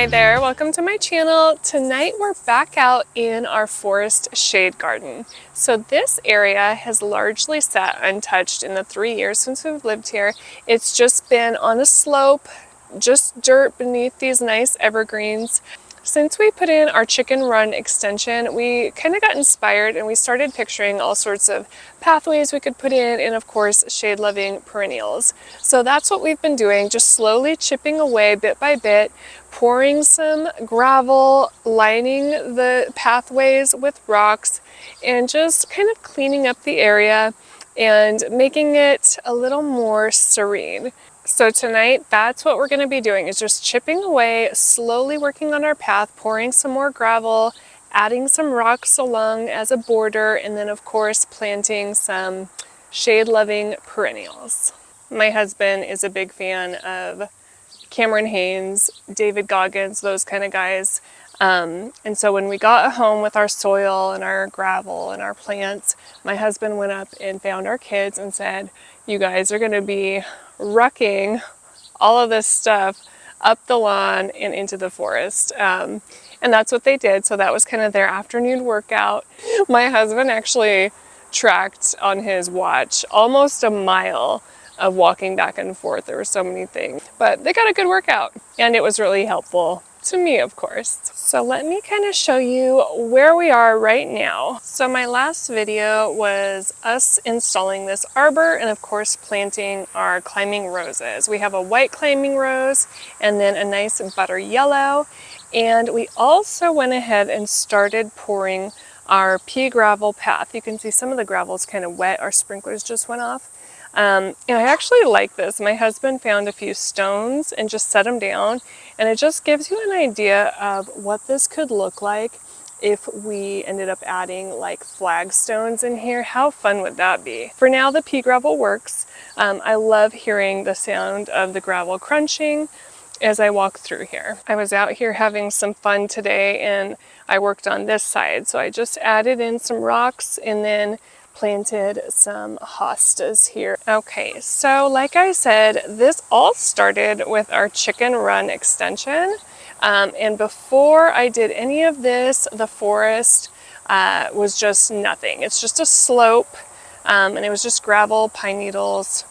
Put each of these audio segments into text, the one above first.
Hi there, welcome to my channel. Tonight we're back out in our forest shade garden. So this area has largely sat untouched in the 3 years since we've lived here. It's just been on a slope, just dirt beneath these nice evergreens. Since we put in our chicken run extension, we kind of got inspired and we started picturing all sorts of pathways we could put in and of course shade-loving perennials. So that's what we've been doing, just slowly chipping away bit by bit, pouring some gravel, lining the pathways with rocks, and just kind of cleaning up the area and making it a little more serene. So tonight, that's what we're going to be doing, is just chipping away, slowly working on our path, pouring some more gravel, adding some rocks along as a border, and then of course planting some shade-loving perennials. My husband is a big fan of Cameron Haynes, David Goggins, those kind of guys. And so when we got home with our soil and our gravel and our plants, my husband went up and found our kids and said, "You guys are going to be rucking all of this stuff up the lawn and into the forest." And that's what they did. So that was kind of their afternoon workout. My husband actually tracked on his watch almost a mile of walking back and forth. There were so many things, but they got a good workout and it was really helpful to me, of course. So let me kind of show you where we are right now. So my last video was us installing this arbor and of course planting our climbing roses. We have a white climbing rose and then a nice butter yellow. And we also went ahead and started pouring our pea gravel path. You can see some of the gravel is kind of wet. Our sprinklers just went off. And I actually like this. My husband found a few stones and just set them down, and it just gives you an idea of what this could look like if we ended up adding like flagstones in here. How fun would that be? For now, the pea gravel works. I love hearing the sound of the gravel crunching as I walk through here. I was out here having some fun today and I worked on this side. So I just added in some rocks and then planted some hostas here. Okay, so like I said, this all started with our chicken run extension. And before I did any of this, the forest was just nothing. It's just a slope, and it was just gravel, pine needles,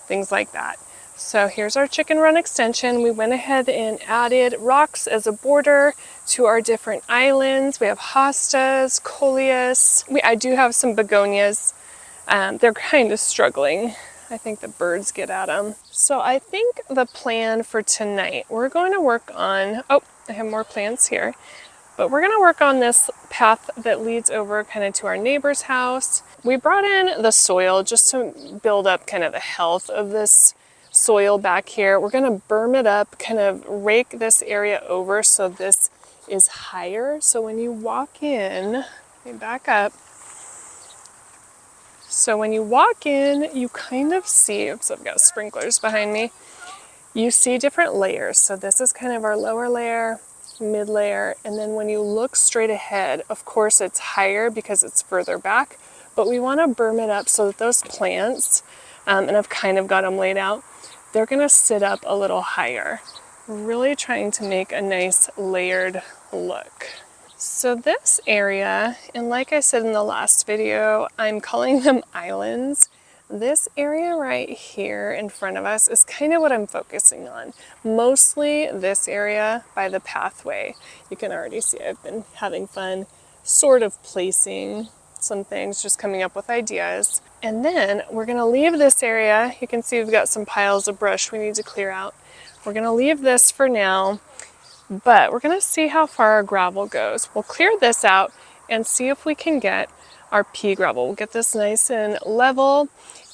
things like that. So here's our chicken run extension. We went ahead and added rocks as a border to our different islands. We have hostas, coleus. I do have some begonias. They're kind of struggling. I think the birds get at them. So I think the plan for tonight, we're going to work on, oh, I have more plants here, but we're going to work on this path that leads over kind of to our neighbor's house. We brought in the soil just to build up kind of the health of this soil back here. We're going to berm it up, kind of rake this area over so this is higher. So when you walk in, let me back up. So when you walk in, you kind of see, oops, I've got sprinklers behind me. You see different layers. So this is kind of our lower layer, mid layer, and then when you look straight ahead, of course it's higher because it's further back, but we want to berm it up so that those plants, and I've kind of got them laid out, they're going to sit up a little higher. Really trying to make a nice layered look. So this area, and like I said in the last video, I'm calling them islands. This area right here in front of us is kind of what I'm focusing on. Mostly this area by the pathway. You can already see I've been having fun sort of placing some things, just coming up with ideas. And then we're going to leave this area. You can see we've got some piles of brush we need to clear out. We're going to leave this for now, but we're going to see how far our gravel goes. We'll clear this out and see if we can get our pea gravel. We'll get this nice and level.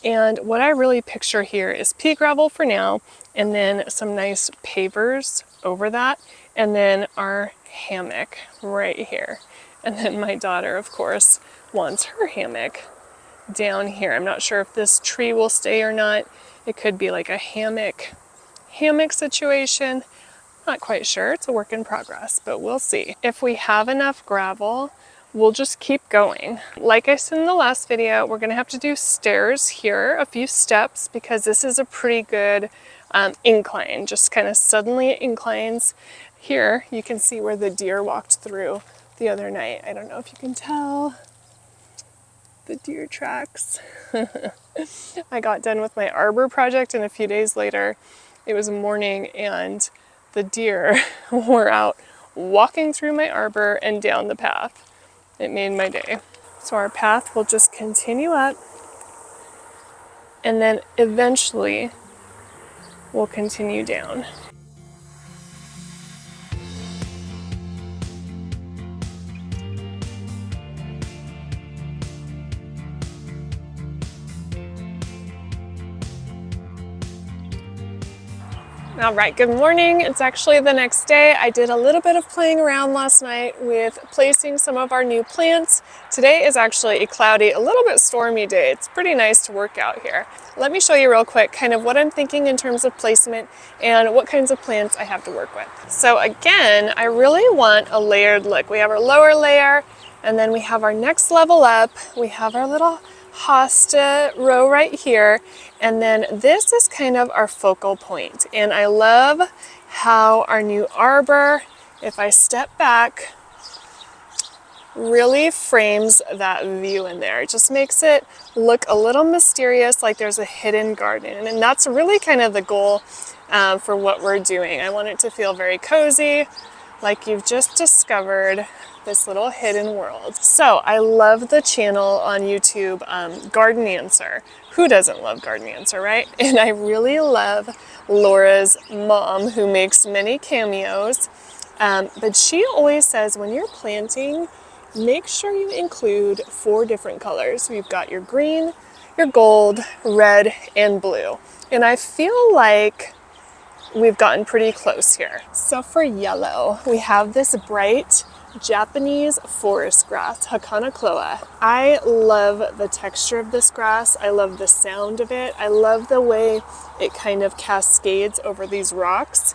And what I really picture here is pea gravel for now, and then some nice pavers over that, and then our hammock right here. And then my daughter, of course, wants her hammock down here. I'm not sure if this tree will stay or not. It could be like a hammock situation. Not quite sure. It's a work in progress, but we'll see. If we have enough gravel, we'll just keep going. Like I said in the last video, we're going to have to do stairs here, a few steps, because this is a pretty good incline, just kind of suddenly it inclines. Here you can see where the deer walked through the other night. I don't know if you can tell the deer tracks. I got done with my arbor project, and a few days later it was morning and the deer were out walking through my arbor and down the path. It made my day. So our path will just continue up, and then eventually we'll continue down. All right, good morning. It's actually the next day. I did a little bit of playing around last night with placing some of our new plants. Today is actually a cloudy, a little bit stormy day. It's pretty nice to work out here. Let me show you real quick kind of what I'm thinking in terms of placement and what kinds of plants I have to work with. So again, I really want a layered look. We have our lower layer, and then we have our next level up. We have our little hosta row right here, and then this is kind of our focal point. And I love how our new arbor, if I step back, really frames that view in there. It just makes it look a little mysterious, like there's a hidden garden, and that's really kind of the goal for what we're doing. I want it to feel very cozy, like you've just discovered this little hidden world. So I love the channel on YouTube, Garden Answer. Who doesn't love Garden Answer, right? And I really love Laura's mom, who makes many cameos. But she always says when you're planting, make sure you include 4 different colors. You've got your green, your gold, red, and blue. And I feel like we've gotten pretty close here. So for yellow, we have this bright Japanese forest grass, hakonechloa. I love the texture of this grass. I love the sound of it. I love the way it kind of cascades over these rocks.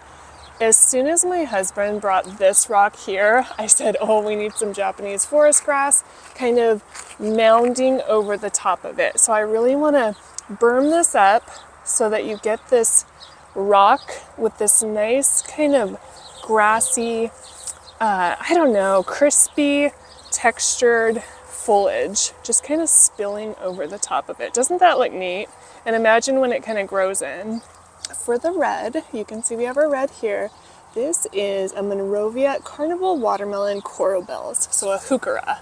As soon as my husband brought this rock here, I said, oh, we need some Japanese forest grass kind of mounding over the top of it. So I really want to berm this up so that you get this rock with this nice kind of grassy, I don't know, crispy, textured foliage just kind of spilling over the top of it. Doesn't that look neat? And imagine when it kind of grows in. For the red, you can see we have our red here. This is a Monrovia Carnival Watermelon Coral Bells, so a heuchera.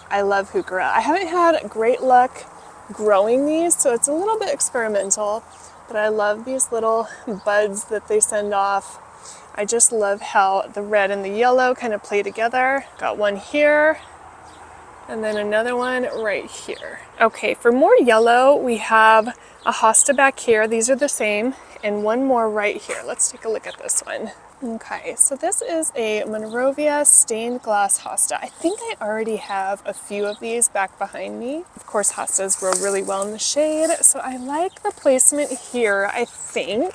I love heuchera. I haven't had great luck growing these, so it's a little bit experimental, but I love these little buds that they send off. I just love how the red and the yellow kind of play together. Got one here, and then another one right here. Okay, for more yellow, we have a hosta back here. These are the same, and one more right here. Let's take a look at this one. Okay, so this is a Monrovia stained glass hosta. I think I already have a few of these back behind me. Of course, hostas grow really well in the shade, so I like the placement here, I think.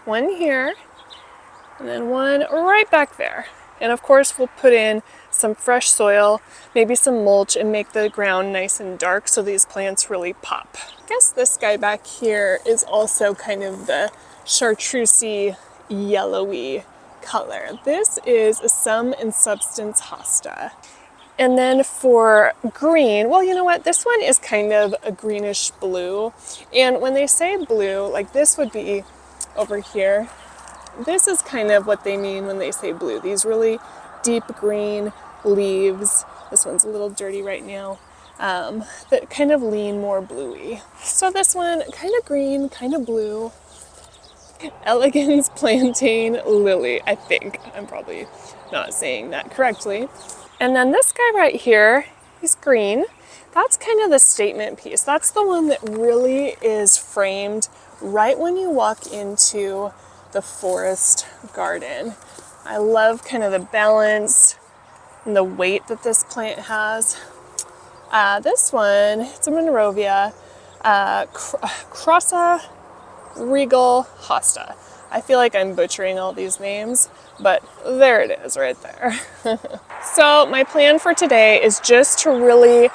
One here, and then one right back there. And of course, we'll put in some fresh soil, maybe some mulch, and make the ground nice and dark so these plants really pop. I guess this guy back here is also kind of the chartreusey, yellowy color. This is a Sum and Substance hosta. And then for green, well, you know what? This one is kind of a greenish blue. And when they say blue, like this would be over here. This is kind of what they mean when they say blue. These really deep green leaves. This one's a little dirty right now. That kind of lean more bluey. So this one, kind of green, kind of blue. Elegance Plantain Lily, I think. I'm probably not saying that correctly. And then this guy right here, he's green. That's kind of the statement piece. That's the one that really is framed right when you walk into the forest garden. I love kind of the balance and the weight that this plant has. This one, it's a Monrovia Crossa Regal Hosta. I feel like I'm butchering all these names, but there it is right there. So my plan for today is just to really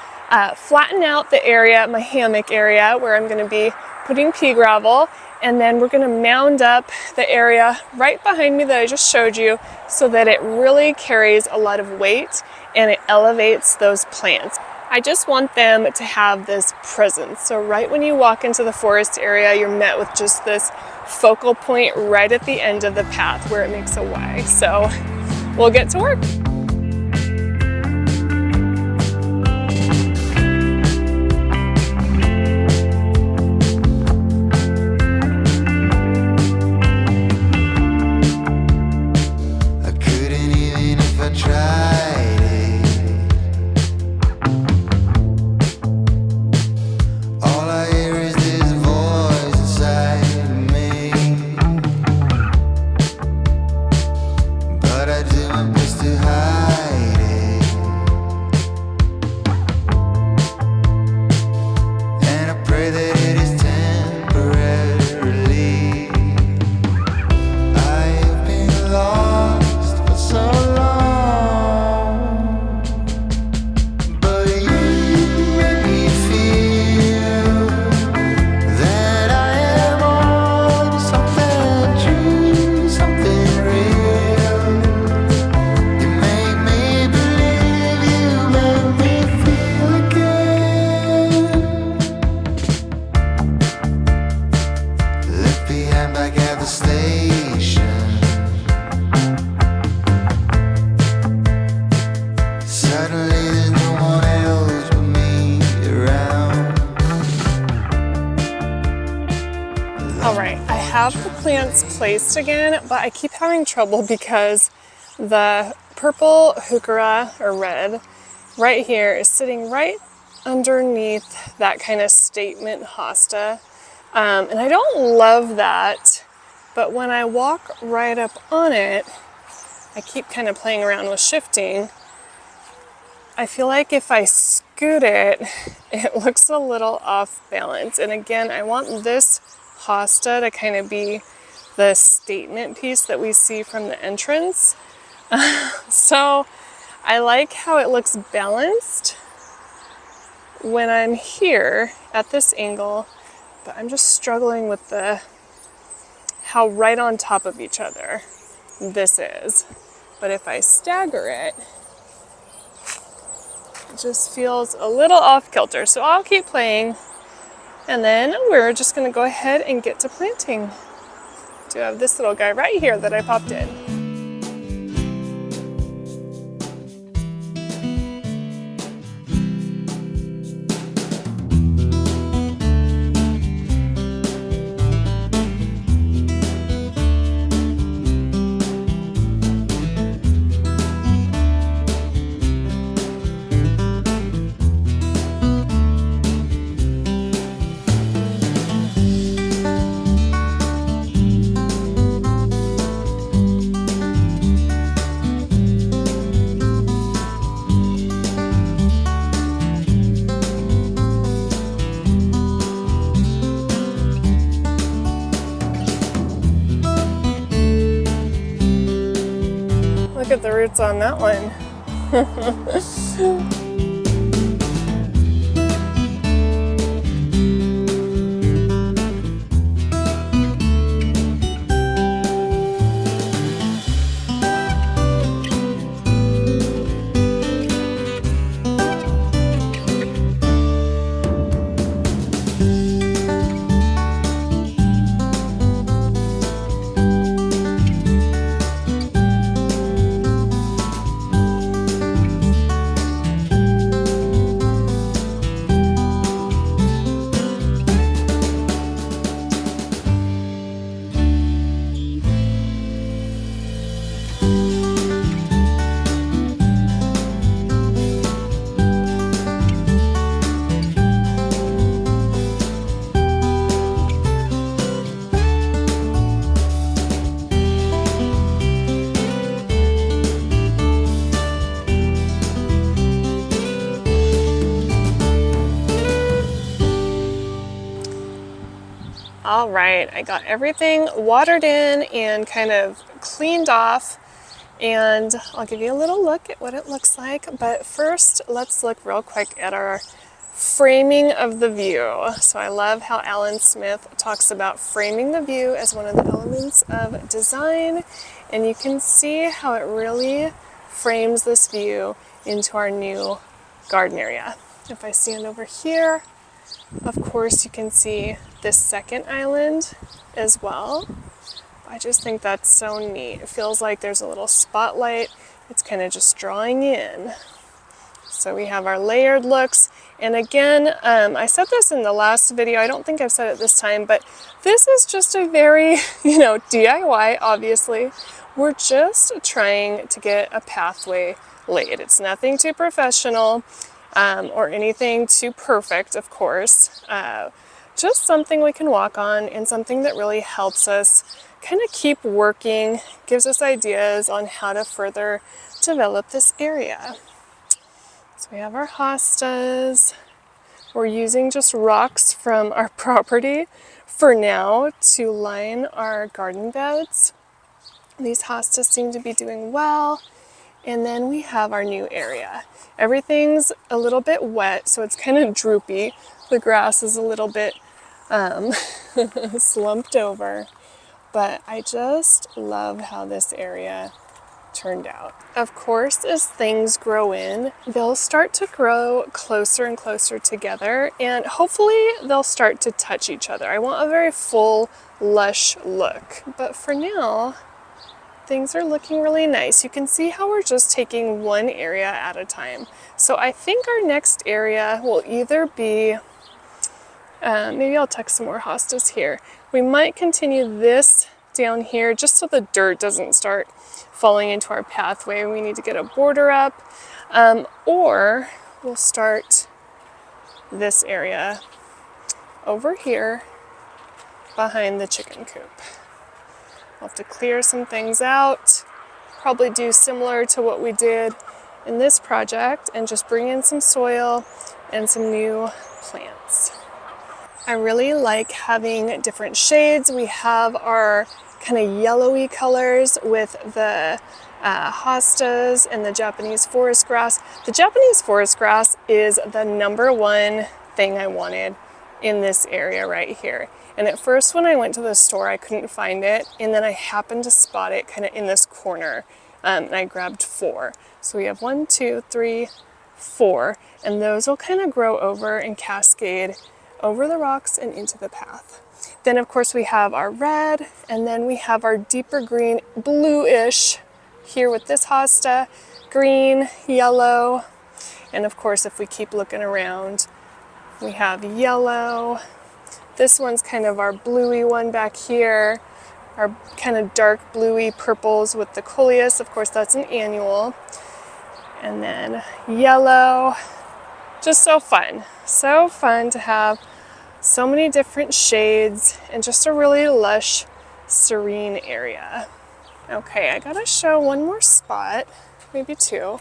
flatten out the area, my hammock area, where I'm going to be putting pea gravel, and then we're gonna mound up the area right behind me that I just showed you so that it really carries a lot of weight and it elevates those plants. I just want them to have this presence. So right when you walk into the forest area, you're met with just this focal point right at the end of the path where it makes a Y. So we'll get to work. Plants placed again, but I keep having trouble because the purple heuchera, or red, right here is sitting right underneath that kind of statement hosta, and I don't love that, but when I walk right up on it, I keep kind of playing around with shifting. I feel like if I scoot it, it looks a little off balance, and again, I want this hosta to kind of be the statement piece that we see from the entrance. So I like how it looks balanced when I'm here at this angle, but I'm just struggling with how right on top of each other this is. But if I stagger it, it just feels a little off kilter. So I'll keep playing, and then we're just gonna go ahead and get to planting. Do have this little guy right here that I popped in. Look at the roots on that one. All right, I got everything watered in and kind of cleaned off, and I'll give you a little look at what it looks like. But first, let's look real quick at our framing of the view. So I love how Alan Smith talks about framing the view as one of the elements of design, and you can see how it really frames this view into our new garden area. If I stand over here, of course you can see this second island as well. I just think that's so neat. It feels like there's a little spotlight. It's kind of just drawing in. So we have our layered looks. And again, I said this in the last video, I don't think I've said it this time, but this is just a very, DIY, obviously. We're just trying to get a pathway laid. It's nothing too professional or anything too perfect, of course. Just something we can walk on and something that really helps us kind of keep working, gives us ideas on how to further develop this area. So we have our hostas. We're using just rocks from our property for now to line our garden beds. These hostas seem to be doing well. And then we have our new area. Everything's a little bit wet, so it's kind of droopy. The grass is a little bit slumped over. But I just love how this area turned out. Of course, as things grow in, they'll start to grow closer and closer together, and hopefully they'll start to touch each other. I want a very full, lush look. But for now, things are looking really nice. You can see how we're just taking one area at a time. So I think our next area will either be, maybe I'll tuck some more hostas here. We might continue this down here just so the dirt doesn't start falling into our pathway. We need to get a border up, or we'll start this area over here behind the chicken coop. We'll have to clear some things out, probably do similar to what we did in this project and just bring in some soil and some new plants. I really like having different shades. We have our kind of yellowy colors with the hostas and the Japanese forest grass. The Japanese forest grass is the #1 thing I wanted in this area right here. And at first when I went to the store, I couldn't find it. And then I happened to spot it kind of in this corner. And I grabbed 4. So we have 1, 2, 3, 4. And those will kind of grow over and cascade over the rocks and into the path. Then of course we have our red, and then we have our deeper green, bluish here with this hosta, green, yellow, and of course if we keep looking around, we have yellow. This one's kind of our bluey one back here, our kind of dark bluey purples with the coleus. Of course that's an annual. And then yellow. Just so fun to have so many different shades and just a really lush, serene area. Okay, I gotta show one more spot, maybe 2.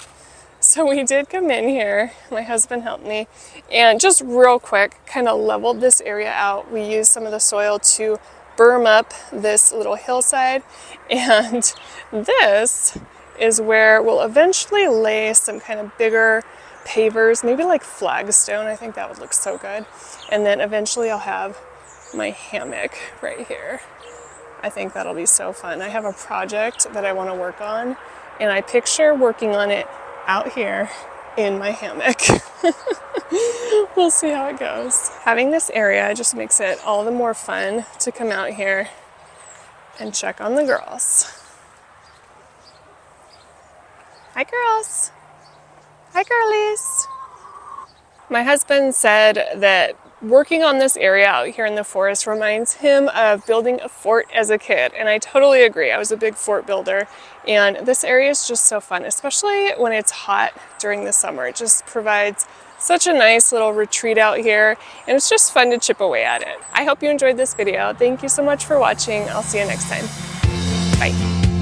So we did come in here, my husband helped me, and just real quick, kind of leveled this area out. We used some of the soil to berm up this little hillside, and this is where we'll eventually lay some kind of bigger pavers, maybe like flagstone. I think that would look so good. And then eventually I'll have my hammock right here. I think that'll be so fun. I have a project that I want to work on, and I picture working on it out here in my hammock. We'll see how it goes. Having this area just makes it all the more fun to come out here and check on the girls. Hi girls. Hi girlies. My husband said that working on this area out here in the forest reminds him of building a fort as a kid, and I totally agree. I was a big fort builder, and this area is just so fun, especially when it's hot during the summer. It just provides such a nice little retreat out here, and it's just fun to chip away at it. I hope you enjoyed this video. Thank you so much for watching. I'll see you next time. Bye.